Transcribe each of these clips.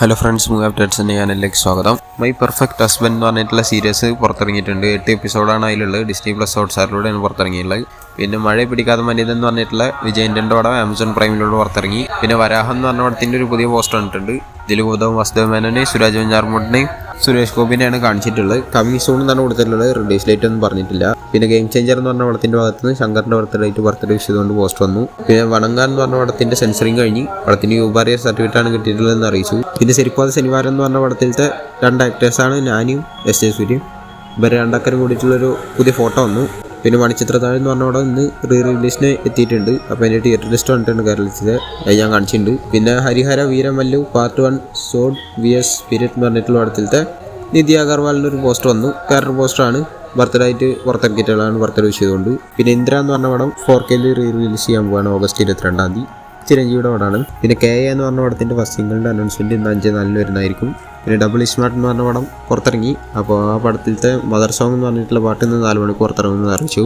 Hello friends, movie updates ഞാനിലേക്ക് സ്വാഗതം. My perfect husband എന്ന് പറഞ്ഞിട്ടുള്ള സീരീസ് പുറത്തിറങ്ങിയിട്ടുണ്ട്. 8 എപ്പിസോഡാണ് അതിലുള്ളത്. ഡിസ്നി പ്ലസ് ഹോട്ട്സ്റ്റാറിലൂടെയാണ് പുറത്തിറങ്ങിയിട്ടുള്ളത്. പിന്നെ മഴ പിടിക്കാതെ മനിതൻ എന്ന് പറഞ്ഞിട്ടുള്ള വിജയൻ്റെ പടം ആമസോൺ പ്രൈമിലൂടെ പുറത്തിറങ്ങി. പിന്നെ വരാഹം എന്ന് പറഞ്ഞ പടത്തിൻ്റെ ഒരു പുതിയ പോസ്റ്റർ വന്നിട്ടുണ്ട്. ഇതിൽ ഗൗതം വാസുദേവ് മേനോനെ, സുരാജ് വെഞ്ഞാറമൂടിനെയും സുരേഷ് ഗോപിനെയാണ് കാണിച്ചിട്ടുള്ളത്. കമ്മിങ് സൂൺ എന്നാണ് കൊടുത്തിട്ടുള്ളത്. റിലീസ് ഡേറ്റ് ഒന്നും പറഞ്ഞിട്ടില്ല. പിന്നെ ഗെയിം ചേഞ്ചർ എന്ന് പറഞ്ഞ പടത്തിന്റെ ഭാഗത്ത് നിന്ന് ശങ്കറിന്റെ ബർത്ത്ഡേ ചെയ്തുകൊണ്ട് പോസ്റ്റ് വന്നു. പിന്നെ വണങ്ങാൻ എന്ന് പറഞ്ഞ പടത്തിന്റെ സെൻസറിങ് കഴിഞ്ഞ് പടത്തിന് യൂബാറിയ സർട്ടിഫിക്കറ്റ് ആണ് കിട്ടിയിട്ടുള്ളതെന്ന് അറിയിച്ചു. പിന്നെ ശരിക്കും ശനിവാരം എന്ന് പറഞ്ഞ പടത്തിലത്തെ 2 ആക്ടേഴ്സാണ് നാനിയും എസ് സൂര്യയും. ഇവരെ രണ്ടാക്കരും കൂടിയിട്ടുള്ളൊരു പുതിയ ഫോട്ടോ വന്നു. പിന്നെ മണിച്ചിത്രത്താഴ് എന്ന് പറഞ്ഞ പടം ഇന്ന് റിലീസിന് എത്തിയിട്ടുണ്ട്. അപ്പോൾ അതിൻ്റെ തിയേറ്റർ ലിസ്റ്റ് വന്നിട്ടുണ്ട് കേരളത്തിലെ, അത് ഞാൻ കാണിച്ചിട്ടുണ്ട്. പിന്നെ Harihara Veeramallu part 1 സോഡ് VS spirit എന്ന് പറഞ്ഞിട്ടുള്ള പടത്തിലത്തെ നിധി അഗർവാളിൻ്റെ ഒരു പോസ്റ്റർ വന്നു. ക്യാരക്ടർ പോസ്റ്ററാണ്. ബർത്ത്ഡേ ആയിട്ട് പുറത്തിറക്കിയിട്ടുള്ളതാണ്, ബർത്ത്ഡേ ചെയ്തുകൊണ്ട്. പിന്നെ ഇന്ദ്ര എന്ന് പറഞ്ഞ പടം 4K റിലീസ് ചെയ്യാൻ പോവാണ് ഓഗസ്റ്റ് 22-ാം തീയതി. ചിരഞ്ജീവിയുടെ പടമാണ്. പിന്നെ KA എന്ന് പറഞ്ഞ പടത്തിൻ്റെ ഫസ്റ്റ് സിംഗിളിൻ്റെ അനൗൺസ്മെൻറ്റ് ഇന്ന് 5-4 വരുന്നതായിരിക്കും. പിന്നെ ഡബിൾ സ്മാർട്ട് എന്ന് പറഞ്ഞ പടം പുറത്തിറങ്ങി. അപ്പോൾ ആ പടത്തിലത്തെ മദർ സോങ് എന്ന് പറഞ്ഞിട്ടുള്ള പാട്ട് ഇന്ന് 4 മണിക്ക് പുറത്തിറങ്ങുമെന്ന് അറിയിച്ചു.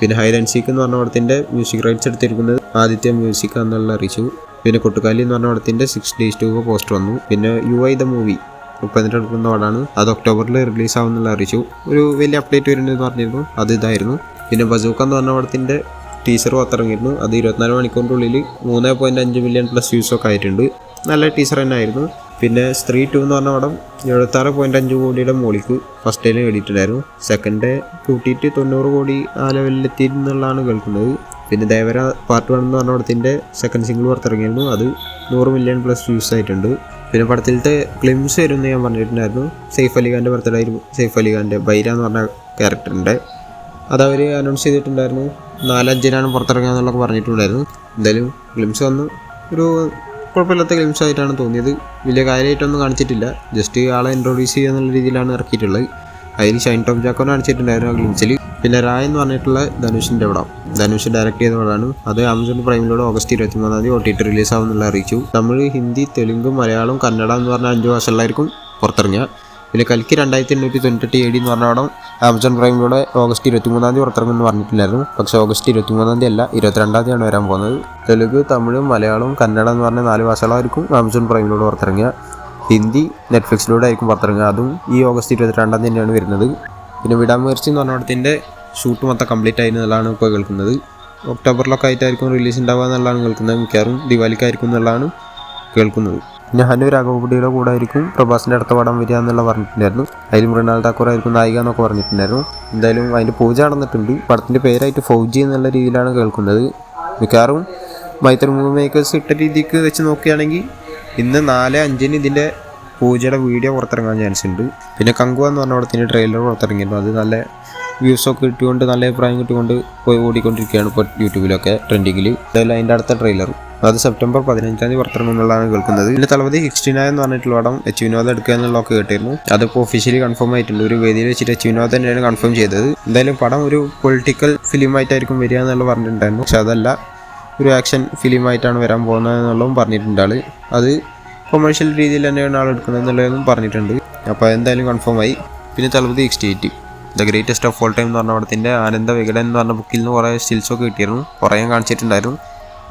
പിന്നെ ഹൈഡ് ആൻഡ് സീക്ക് എന്ന് പറഞ്ഞ പടത്തിൻ്റെ മ്യൂസിക് റൈറ്റ്സ് എടുത്തിരിക്കുന്നത് ആദിത്യ മ്യൂസിക് എന്നുള്ള അറിയിച്ചു. പിന്നെ കൊട്ടുകാലി എന്ന് പറഞ്ഞ പടത്തിൻ്റെ 6 days to പോസ്റ്റർ വന്നു. പിന്നെ UI ദ മൂവി 30 എടുക്കുന്ന പടമാണ്. അത് ഒക്ടോബറിൽ റിലീസ് ആവുന്നുള്ള അറിയിച്ചു. ഒരു വലിയ അപ്ഡേറ്റ് വരുന്നുണ്ടെന്ന് പറഞ്ഞിരുന്നു, അത് ഇതായിരുന്നു. പിന്നെ ബസൂക്ക എന്ന് പറഞ്ഞ പടത്തിൻ്റെ ടീസർ പുറത്തിറങ്ങിയിരുന്നു. അത് 24 മണിക്കൂറിനുള്ളിൽ 3.5 മില്യൺ പ്ലസ് വ്യൂസൊക്കെ ആയിട്ടുണ്ട്. നല്ല ടീസർ തന്നെ ആയിരുന്നു. പിന്നെ സ്ത്രീ 2 എന്ന് പറഞ്ഞ പടം 76.5 കോടിയുടെ മോളിക്ക് ഫസ്റ്റ് ഡേയിൽ നേടിയിട്ടുണ്ടായിരുന്നു. സെക്കൻഡ് ഡേ കൂട്ടിയിട്ട് 90 കോടി ആ ലെവലിലെത്തിയെന്നുള്ളതാണ് കേൾക്കുന്നത്. പിന്നെ ദേവര പാർട്ട് 1 എന്ന് പറഞ്ഞ പടത്തിൻ്റെ സെക്കൻഡ് സിംഗിൾ പുറത്തിറങ്ങിയിരുന്നു. അത് 100 മില്യൺ പ്ലസ് വ്യൂസ് ആയിട്ടുണ്ട്. പിന്നെ പടത്തിലത്തെ ക്ലിംസ് വരുമെന്ന് ഞാൻ പറഞ്ഞിട്ടുണ്ടായിരുന്നു. സെയ്ഫ് അലിഖാൻ്റെ ബർത്ത്ഡേ ആയിരുന്നു. സെയ്ഫ് അലിഖാൻ്റെ ബൈര എന്ന് പറഞ്ഞ ക്യാരക്ടറിൻ്റെ അതവർ അനൗൺസ് ചെയ്തിട്ടുണ്ടായിരുന്നു. 4-5 പുറത്തിറങ്ങുക എന്നുള്ളതൊക്കെ പറഞ്ഞിട്ടുണ്ടായിരുന്നു. എന്തായാലും ഗ്ലിംസ് വന്നു. ഒരു കുഴപ്പമില്ലാത്ത ഗ്ലിംസ് ആയിട്ടാണ് തോന്നിയത്. വലിയ കാര്യമായിട്ടൊന്നും കാണിച്ചിട്ടില്ല. ജസ്റ്റ് ആളെ ഇൻട്രൊഡ്യൂസ് ചെയ്യുക എന്നുള്ള രീതിയിലാണ് ഇറക്കിയിട്ടുള്ളത്. അതിൽ ഷൈൻ ടോം ചാക്കോനെ കാണിച്ചിട്ടുണ്ടായിരുന്നു ആ ഗ്ലിംസിൽ. പിന്നെ റായ് എന്ന് പറഞ്ഞിട്ടുള്ള ധനുഷിൻ്റെ പടം, ധനുഷ് ഡയറക്റ്റ് ചെയ്ത പടമാണ്. അത് ആമസോൺ പ്രൈമിലൂടെ ഓഗസ്റ്റ് 23-ാം തീയതി OTT റിലീസ് ആവുന്നുള്ള അറിയിച്ചു. തമിഴ്, ഹിന്ദി, തെലുങ്ക്, മലയാളം, കന്നഡ എന്ന് പറഞ്ഞ 5 ഭാഷകളിലായിരിക്കും പുറത്തിറങ്ങിയ. പിന്നെ കൽക്കി 2898 AD എന്ന് പറഞ്ഞ പടം ആമസോൺ പ്രൈമിലൂടെ ഓഗസ്റ്റ് 23-ാം തീയതി പുറത്തിറങ്ങുമെന്ന് പറഞ്ഞിട്ടുണ്ടായിരുന്നു. പക്ഷേ ഓഗസ്റ്റ് 23-ാം തീയതി അല്ല, 22-ാം തീയതിയാണ് വരാൻ പോകുന്നത്. തെലുങ്ക്, തമിഴ്, മലയാളം, കന്നഡ എന്ന് പറഞ്ഞ 4 ഭാഷകളായിരിക്കും ആമസോൺ പ്രൈമിലൂടെ പുറത്തിറങ്ങിയ. ഹിന്ദി നെറ്റ്ഫ്ലിക്സിലൂടെ ആയിരിക്കും പുറത്തിറങ്ങുക. അതും ഈ ഓഗസ്റ്റ് 22-ാം തീയതി തന്നെയാണ് വരുന്നത്. പിന്നെ വിടാമുയർച്ചി എന്ന് പറഞ്ഞ പടത്തിൻ്റെ ഷൂട്ട് മൊത്തം കംപ്ലീറ്റ് ആയി എന്നുള്ളതാണ് ഇപ്പോൾ കേൾക്കുന്നത്. ഒക്ടോബറിലൊക്കെ ആയിട്ടായിരിക്കും റിലീസ് ഉണ്ടാവുക എന്നുള്ളതാണ് കേൾക്കുന്നത്. മിക്കവാറും ദിവാലിക്കായിരിക്കും എന്നുള്ളതാണ് കേൾക്കുന്നത്. പിന്നെ ഹനു രാഘവപുടിയുടെ കൂടെ ആയിരിക്കും പ്രഭാസിൻ്റെ അടുത്ത പടം വരിക എന്നുള്ള പറഞ്ഞിട്ടുണ്ടായിരുന്നു. അതിൽ മൃണാൽ താക്കൂർ ആയിരിക്കും നായിക എന്നൊക്കെ പറഞ്ഞിട്ടുണ്ടായിരുന്നു. എന്തായാലും അതിൻ്റെ പൂജ നടന്നിട്ടുണ്ട്. പടത്തിൻ്റെ പേരായിട്ട് ഫൗജി എന്നുള്ള രീതിയിലാണ് കേൾക്കുന്നത്. മിക്കവാറും മൈത്രി മൂവി മേക്കേഴ്സ് ഇട്ട രീതിക്ക് വെച്ച് നോക്കുകയാണെങ്കിൽ ഇന്ന് 4-5 ഇതിൻ്റെ പൂജയുടെ വീഡിയോ പുറത്തിറങ്ങാൻ ചാൻസ് ഉണ്ട്. പിന്നെ കങ്കുവ എന്ന് പറഞ്ഞ പടത്തിൻ്റെ ട്രെയിലർ പുറത്തിറങ്ങിയിരുന്നു. അത് നല്ല വ്യൂസൊക്കെ കിട്ടിക്കൊണ്ട്, നല്ല അഭിപ്രായം കിട്ടിക്കൊണ്ട് പോയി ഓടിക്കൊണ്ടിരിക്കുകയാണ് ഇപ്പോൾ യൂട്യൂബിലൊക്കെ ട്രെൻഡിങ്ങിൽ. അതായത് അതിൻ്റെ അടുത്ത ട്രെയിലർ അത് സെപ്റ്റംബർ 15-ാം തീയതി പുറത്തിറങ്ങും എന്നുള്ളതാണ് കേൾക്കുന്നത്. പിന്നെ തലപതി 69 എന്ന് പറഞ്ഞിട്ടുള്ള പടം H വിനോദ് എടുക്കുക എന്നുള്ളതൊക്കെ കേട്ടിരുന്നു. അതിപ്പോൾ ഒഫീഷ്യലി കൺഫേം ആയിട്ടുണ്ട്. ഒരു വേദിയിൽ വെച്ചിട്ട് H വിനോദ് തന്നെയാണ് കൺഫേം ചെയ്തത്. എന്തായാലും പടം ഒരു പൊളിറ്റിക്കൽ ഫിലിമായിട്ടായിരിക്കും വരിക എന്നുള്ള പറഞ്ഞിട്ടുണ്ടായിരുന്നു. പക്ഷെ അതല്ല, ഒരു ആക്ഷൻ ഫിലിമായിട്ടാണ് വരാൻ പോകുന്നത് എന്നുള്ളതും പറഞ്ഞിട്ടുണ്ട് ആൾ. അത് കൊമേഴ്ഷ്യൽ രീതിയിൽ തന്നെയാണ് ആൾ എടുക്കുന്നത് എന്നുള്ളതും പറഞ്ഞിട്ടുണ്ട്. അപ്പോൾ എന്തായാലും കൺഫേം ആയി. പിന്നെ Thalapathy 68 the greatest of all time എന്ന് പറഞ്ഞ പടത്തിൻ്റെ ആനന്ദ വികടൻ എന്ന് പറഞ്ഞ ബുക്കിൽ നിന്ന് കുറേ സ്റ്റിൽസൊക്കെ കിട്ടിയിരുന്നു. കുറേ കാണിച്ചിട്ടുണ്ടായിരുന്നു.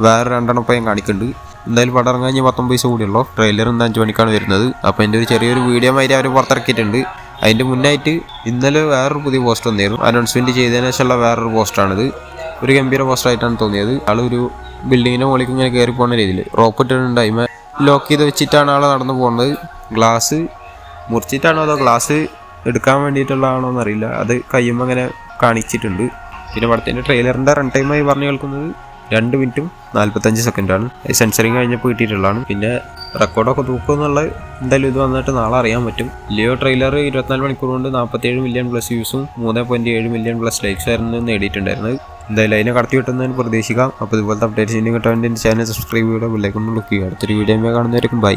വേറെ 2 പയ്യൻ കാണിക്കുന്നുണ്ട്. എന്തായാലും പടം ഇറങ്ങാൻ 19 ദിവസം കൂടിയുള്ളൂ. ട്രെയിലർ ഇന്ന് 5 മണിക്കാണ് വരുന്നത്. അപ്പോൾ എൻ്റെ ഒരു ചെറിയൊരു വീഡിയോ മാതിരി അവർ പുറത്തിറക്കിയിട്ടുണ്ട്. അതിൻ്റെ മുന്നായിട്ട് ഇന്നലെ വേറൊരു പുതിയ പോസ്റ്റർ വന്നിരുന്നു. അനൗൺസ്മെൻറ്റ് ചെയ്തതിനു ശേഷമുള്ള വേറൊരു പോസ്റ്ററാണിത്. ഒരു ഗംഭീര പോസ്റ്ററായിട്ടാണ് തോന്നിയത്. ആളൊരു ബിൽഡിങ്ങിൻ്റെ മുകളിലേക്ക് ഇങ്ങനെ കയറി പോകുന്ന രീതിയിൽ റോപ്പ് ഇട്ടിട്ടുണ്ട്. അതിമേ ലോക്ക് ചെയ്ത് വെച്ചിട്ടാണ് ആൾ നടന്നു പോകുന്നത്. ഗ്ലാസ് മുറിച്ചിട്ടാണോ അതോ ഗ്ലാസ് എടുക്കാൻ വേണ്ടിയിട്ടുള്ളതാണോ എന്നറിയില്ല. അത് കയ്യുമ്പോൾ അങ്ങനെ കാണിച്ചിട്ടുണ്ട്. പിന്നെ പടത്തിൻ്റെ ട്രെയിലറിൻ്റെ റൺ ടൈമായി പറഞ്ഞു കേൾക്കുന്നത് 2 മിനിറ്റും 45 സെക്കൻഡാണ്. സെൻസറിങ് കഴിഞ്ഞപ്പോൾ കിട്ടിയിട്ടുള്ളതാണ്. പിന്നെ റെക്കോർഡൊക്കെ തൂക്കും എന്നുള്ളത് എന്തായാലും ഇത് വന്നിട്ട് നാളെ അറിയാൻ പറ്റും. ലിയോ ട്രെയിലർ 24 മണിക്കൂർ കൊണ്ട് 47 മില്യൺ പ്ലസ് വ്യൂസും 3.7 മില്യൺ പ്ലസ് ലൈക്സ് ആയിരുന്നു നേടിയിട്ടുണ്ടായിരുന്നത്. എന്തായാലും അതിനെ കടത്തി കിട്ടുന്നതിന് പ്രതീക്ഷിക്കാം. അപ്പോൾ ഇതുപോലത്തെ അപ്ഡേറ്റ്സ് ഇനി കിട്ടാൻ വേണ്ടി ചാനൽ സബ്സ്ക്രൈബ് ചെയ്യുക, ബെല്ലൈക്കൺ ക്ലിക്ക് ചെയ്യുക. അടുത്തൊരു വീഡിയോ കാണുന്നതായിരിക്കും. ബൈ.